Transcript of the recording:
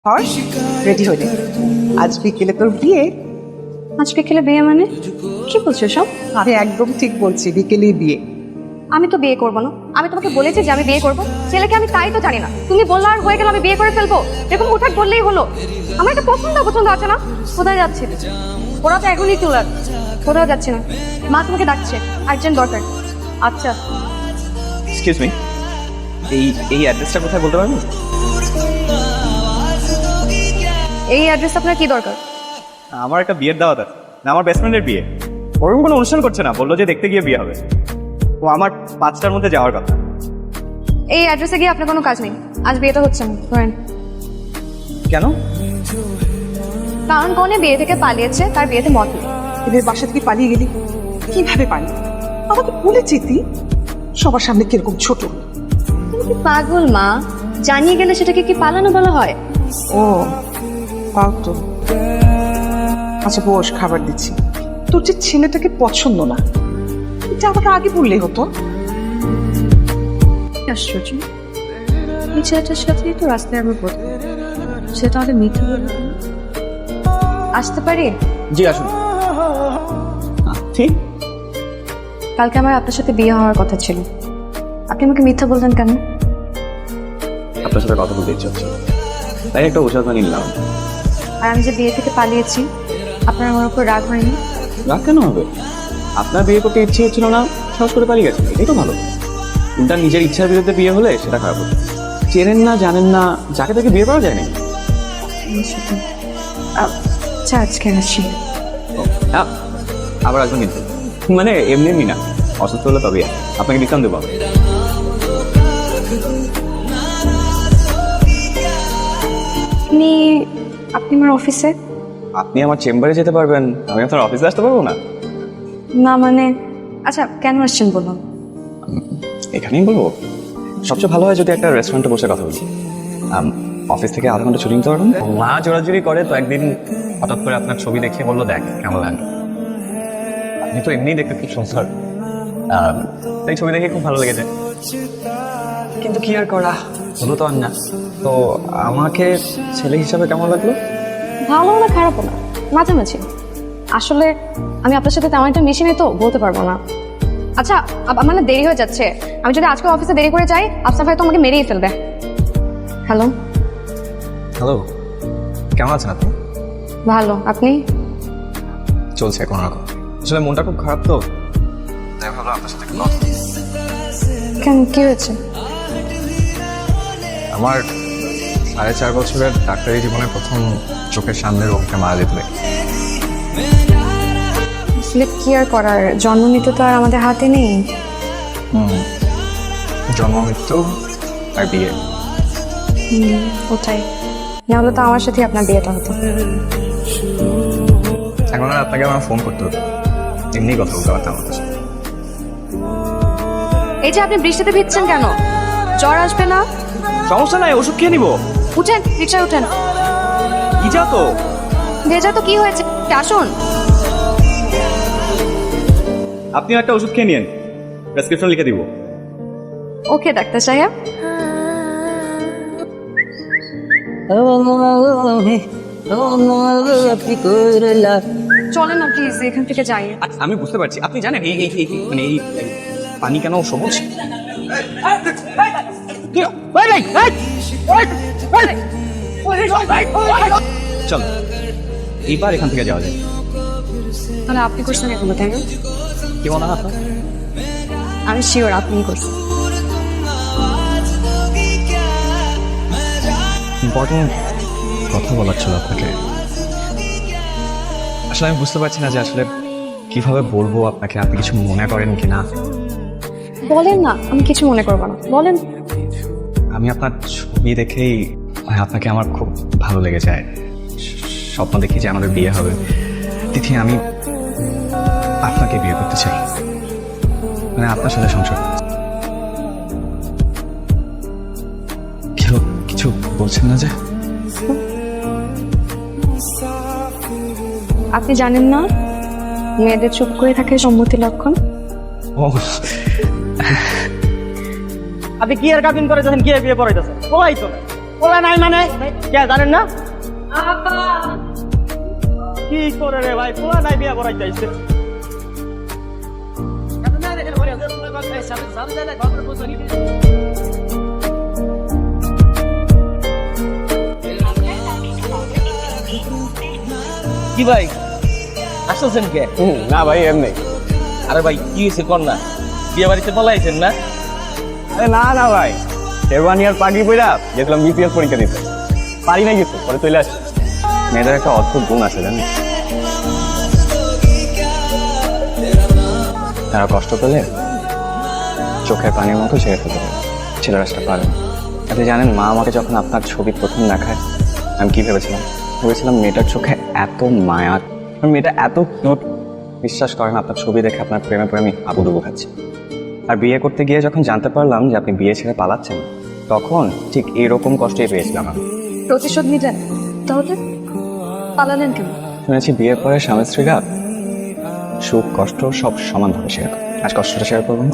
Harsh ready হলে আজ বিকেলে তোর বিয়ে। আজ বিকেলে বিয়ে মানে কি বলছো সব? আমি একদম ঠিক বলছি, বিকেলেই বিয়ে। আমি তো বিয়ে করবো না। আমি তোমাকে বলেছি যে আমি বিয়ে করবো, ছেলেকে আমি তাই তো জানি না। তুমি বললো আর হয়ে গেল আমি বিয়ে করে ফেলবো, এরকম হুটহাট বললেই হলো। আমার একটা পছন্দ আছে না। কোথায় যাচ্ছে? ওরা তো এখনই চলে আসছে। কোথাও যাচ্ছে না, মা তোমাকে ডাকছে, আর্জেন্ট দরকার। আচ্ছা এক্সকিউজ মি, এই অ্যাড্রেসটা কোথায় বলতে পারবেন? এই অ্যাড্রেস আপনার কি দরকার? আমার একটা বিয়ের দাওয়াত আছে, না আমার বেস্ট ফ্রেন্ডের বিয়ে। ওরকম কোনো অনুষ্ঠান করছে না, বললো যে দেখতে গিয়ে বিয়ে হবে। ও আমার 5টার মধ্যে যাওয়ার কথা। এই অ্যাড্রেসে গিয়ে আপনার কোনো কাজ নেই, আজ বিয়েটা হচ্ছে না। ধরেন। কেন? কারণ কনে বিয়ে থেকে পালিয়েছে, তার বিয়েতে মত নেই। এদের বাসা থেকে পালিয়ে গেলি কিভাবে পালি? আমাকে বলেছি তুই সবার সামনে কিরকম ছোট। তুমি কি পাগল মা? জানিয়ে গেলে সেটাকে কি পালানো বলা হয়? ও তাও তো। আচ্ছা বস, খাবার দিচ্ছি। তোর যে ছেলেটাকে পছন্দ না, এটা আমাকে আগে বললেই হতো। আশ্চর্য, এই ছেলেটার সাথেই তো রাস্তায় আমার প্রথম। সেটা আমাকে মিথ্যা বলবে। আসতে পারি? জি আসুন। ঠিক, কালকে আমার আপনার সাথে বিয়ে হওয়ার কথা ছিল, আপনি আমাকে মিথ্যা বললেন কেন? আপনার সাথে কথা বলতে ইচ্ছে হচ্ছে, তাই একটা ওষুধ বানিয়ে নিলাম। আর আমি যে বিয়ে থেকে পালিয়েছি, আপনার আমার উপর রাগ হয়নি? রাগ কেন হবে? আপনার বিয়ে করতে ইচ্ছে হচ্ছিল না, সাহস করে পালিয়ে গেছেন, এটাই তো ভালো। উল্টা নিজের ইচ্ছার বিরুদ্ধে বিয়ে হলে সেটা খারাপ হতো। চেনেন না, জানেন না, যাকে তাকে বিয়ে করা যায় না। আচ্ছা আজকে আসি। আবার আসবেন কিন্তু, মানে এমনি এমনি না, অসুস্থ হলে তবে আপনাকে ডিসকাউন্ট দেবো। আপনি আপনি আমার অফিসে? আপনি আমার চেম্বারে যেতে পারবেন, আমি আপনার অফিসে আসতে পারবো না? না মানে, আচ্ছা কেন আসছেন বলুন। এখানেই বলবো। সবচেয়ে ভালো হয় যদি একটা রেস্টুরেন্টে বসে কথা বলি। অফিস থেকে আধা ঘন্টা ছুটি নিতে পারবেন? মা জোরাজুরি করে তো একদিন হঠাৎ করে আপনার ছবি দেখিয়ে বললো দেখ কেমন লাগে। আপনি তো এমনিই দেখতে খুব সুন্দর, তাই ছবি দেখে খুব ভালো লেগেছে। কিন্তু কি আর করা, হলো তো আর না। তো আমাকে ছেলে হিসাবে কেমন লাগলো? ভালো না খারাপও না, মাঝামাঝি। আসলে আমি আপনার সাথে তেমন একটা মিশি নেই তো বলতে পারবো না। আচ্ছা আমার না দেরি হয়ে যাচ্ছে, আমি যদি আজকে অফিসে দেরি করে যাই আফসার ভাই তো আমাকে মেরেই ফেলবে। হ্যালো। হ্যালো, কেমন আছেন আপনি? ভালো, আপনি? চলছে কোনো রকম। আসলে মনটা খুব খারাপ তো, তাই ভাবলাম আপনার সাথে কথা বলি। কেন, কি হয়েছে? আমার 4.5 বছরের ডাক্তারি জীবনের প্রথম চোখের সামনে রোগীটা মারা যেতে দেখি। আসলে কি আর করার, জন্ম মৃত্যু তো আর আমাদের হাতে নেই। জন্ম মৃত্যু আর বিয়ে, ওটাই। নাহলে তো আমার সাথে আপনার বিয়েটা হতো। এখন আর আপনাকে আমার ফোন করতে হতো, এমনি কথা বলতে পারতাম আপনার সাথে। এই যে আপনি বৃষ্টিতে ভিজছেন কেন? জ্বর আসবে না? সমস্যা নাই, ওষুধ খেয়ে নিবো। উঠেন, রিক্সায় উঠেন। কি যা তো, ভেজা তো কি হয়েছে, আসুন। আপনিও একটা ওষুধ খেয়ে নিন, প্রেসক্রিপশন লিখে দিব। ওকে ডাক্তার সাহেব। চলেন না প্লিজ, এখান থেকে যাই। আচ্ছা আমি বুঝতে পারছি, আপনি জানেন এই এই এই- মানে এই পানি কেন সবুজ? চল এইবার এখান থেকে যাওয়া যায়। তাহলে আপনি করছেন এগুলো, তাই না? কি মনে হয় আপনার? আমি শিওর আপনি করছেন। ইম্পর্টেন্ট কথা বলার ছিল আপনাকে। আসলে আমি বুঝতে পারছি না যে আসলে কিভাবে বলবো আপনাকে, আপনি কিছু মনে করেন কি না। বলেন না, আমি কিছু মনে করবো না, বলেন। আমি আপনার ছবি দেখেই আপনাকে আমার খুব ভালো লেগে যায়। স্বপ্ন দেখি যে আমাদের বিয়ে হবে। তিথি, আমি আপনাকে বিয়ে করতে চাই, মানে আপনার সাথে সংসার করতে চাই। কেউ কিছু বলছেন না যে? আপনি জানেন না মেয়েদের চুপ করে থাকে সম্মতি লক্ষণ? ও আপনি কি আর কাবিন করে যাচ্ছেন, কি আর বিয়ে পড়াইতেছেন? ওই তো না। পোলা নাই মানে কে জানেন না কি করে রে ভাই পোলা নাই বিয়া করাই চাইছে কি ভাই আসতেছেন কে? না ভাই এমনি। আরে ভাই কি হয়েছে কর না বিয়ে বাড়িতে পলাইছেন না? আরে না না ভাই, শেরওয়ানি আর পাগড়ি পইরা গেছিলাম বিসিএস পরীক্ষা দিতে, পারি নাই কিছু, পরে চলে আসি। মেয়েদের একটা অদ্ভুত গুণ আছে জানেন, তারা কষ্ট পেলে চোখের পানির মতো ছেড়ে ফেলতে পারে, ছেলেরা সেটা পারে না। আপনি জানেন মা আমাকে যখন আপনার ছবি প্রথম দেখায় আমি কি ভেবেছিলাম মেয়েটার চোখে এত মায়া, মেয়েটা এত কিউট। বিশ্বাস করেন আপনার ছবি দেখে আপনার প্রেমে পড়ে আমি আবুডুবু খাচ্ছি। আর বিয়ে করতে গিয়ে যখন জানতে পারলাম যে আপনি বিয়ে ছেড়ে পালাচ্ছেন, তখন ঠিক এরকম কষ্টই পেয়েছিলাম আমি। প্রতিশোধ নিলেন তাহলে পালালেন কেন? শুনেছি বিয়ের পরে স্বামী স্ত্রীরা সুখ কষ্ট সব সমানভাবে শেয়ার করে। আজ কষ্টটা শেয়ার করবেন।